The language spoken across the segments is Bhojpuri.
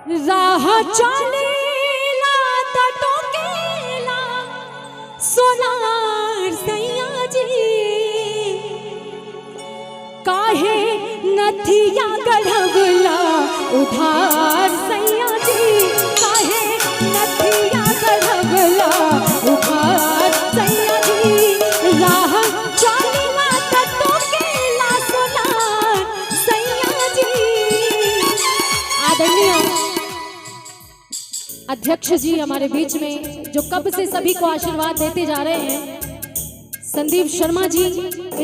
राह चलेला टोकेला सोनार सैया जी, काहे नथिया गढ़वला उधार सैया जी, काहे नथिया गढ़वला उधार सैया जी। राह चलेला टोकेला सोनार सैया जी। आदरणीय अध्यक्ष जी हमारे बीच में जो कब से सभी को आशीर्वाद देते जा रहे हैं, संदीप शर्मा जी,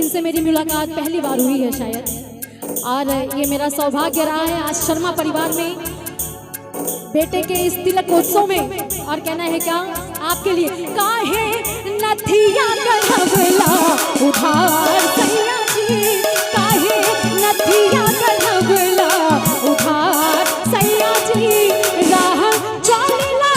इनसे मेरी मुलाकात पहली बार हुई है शायद, और ये मेरा सौभाग्य रहा है आज शर्मा परिवार में बेटे के इस तिलक उत्सव में। और कहना है क्या आपके लिए, काहे नथिया गढ़वला उधार सैया जी, काहे नथिया गढ़वला उधार सैया जी। राह चलेला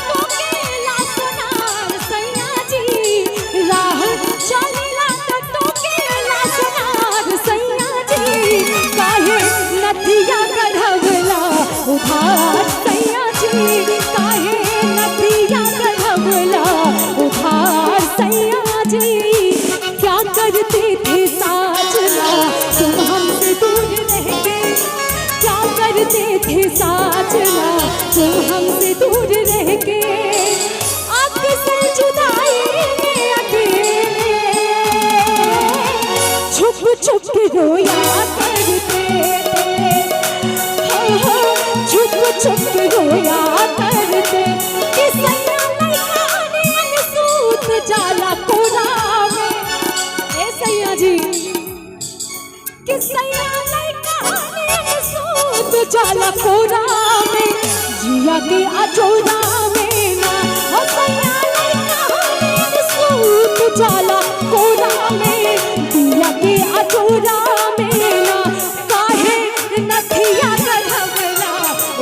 टोकेला सोनार सैया जी, राह चलेला टोकेला सोनार सैया जी, काहे नथिया गढ़वला उधार सैया जी, काहे नथिया गढ़वला उधार सैया जी। क्या करते थे साजना तुम हमसे दूर रह के, क्या करते थे साजना तुम हमसे दूर रह के, अक्सर जुदाई में अकेले छुप छुप के रोया करते थे, छुप छुप के रोया करते। किसैया लइका ने सूत जाला कोरा में, ए सैया जी, किसैया लइका ने सूत जाला कोरा में, जिया के अजोरा में ना, ओ सैया लइका ने सूत जाला कोरा में, जिया के अजोरा में ना, काहे नथिया गढ़वला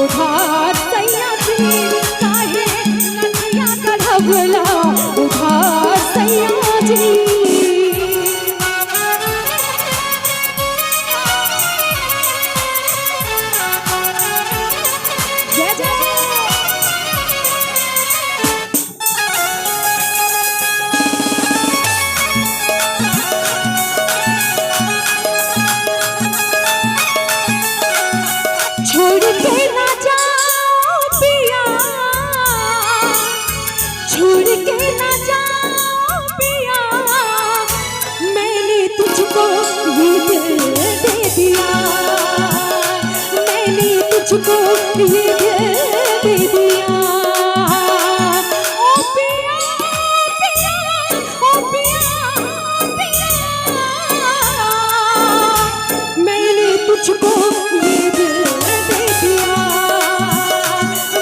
उधार सैया जी, काहे नथिया गढ़वला उधार सैया जी। जय जय छोड़ के ना जाओ पिया, छोड़ के ना जाओ पिया, मैंने तुझको ये दिल दे दिया, मैंने तुझको ये दिल दे दिया। ओ पिया पिया, ओ पिया पिया, मैंने तुझको ये दिल दे दिया,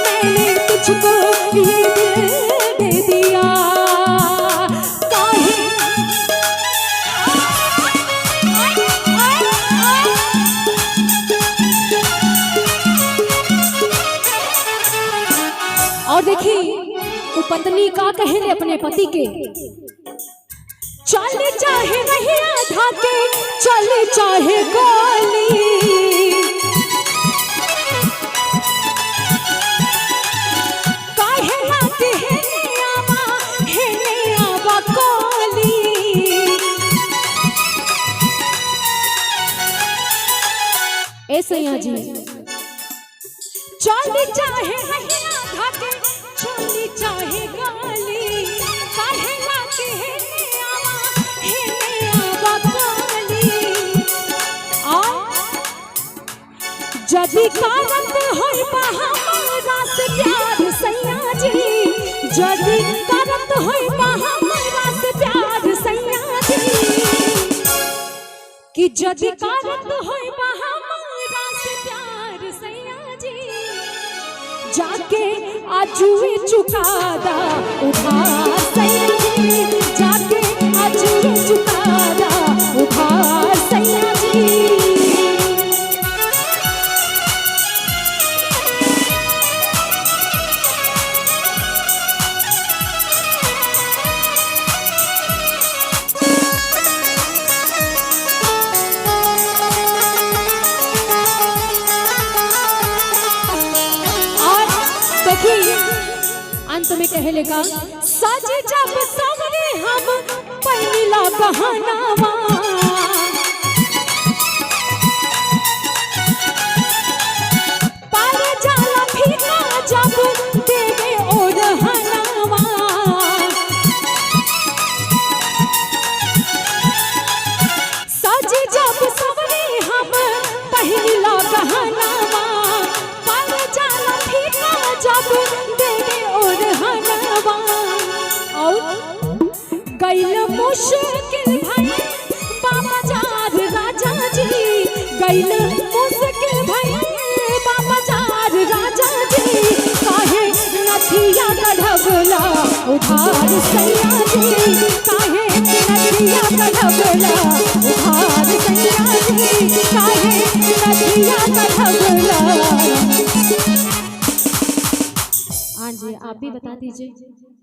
मैंने तुझको ये दिल दे दिया। काहे और देखी वो पत्नी का कहे अपने पति के, चले चाहे रहिया धाके, चले चाहे गोली, काहे लाते है ने आवा कोली। ए सैया जी, चले चाहे रहिया धाके, चले चाहे गोली, काहे लाते है आवा कोली। जदि करत होई हमरा से प्यार सैया जी, जदि करत होई हमरा से प्यार सैया जी, कि जदि करत होई हमरा से प्यार सैया जी, जाके आजुए चुकादा उधार सैया जी, जाके आजुए चुकादा उधार सैया जी। सखी अंत में कहले का सज जब सवरे हम पहिला गहनावा पार जाला फीका जब देवे और हनावा सज जब सवरे हम पहिला गहनावा पार जाला फीका जब देवे और हनावा और गैल मुश्किल भाई बाबा जार राजा जी गैल मुश्किल भाई बाबा जार राजा जी काहे नथिया गढ़बला उधार सैया जी काहे नथिया गढ़बला उधार सैया जी काहे नथिया गढ़बला। हाँ जी आप भी बता दीजिए।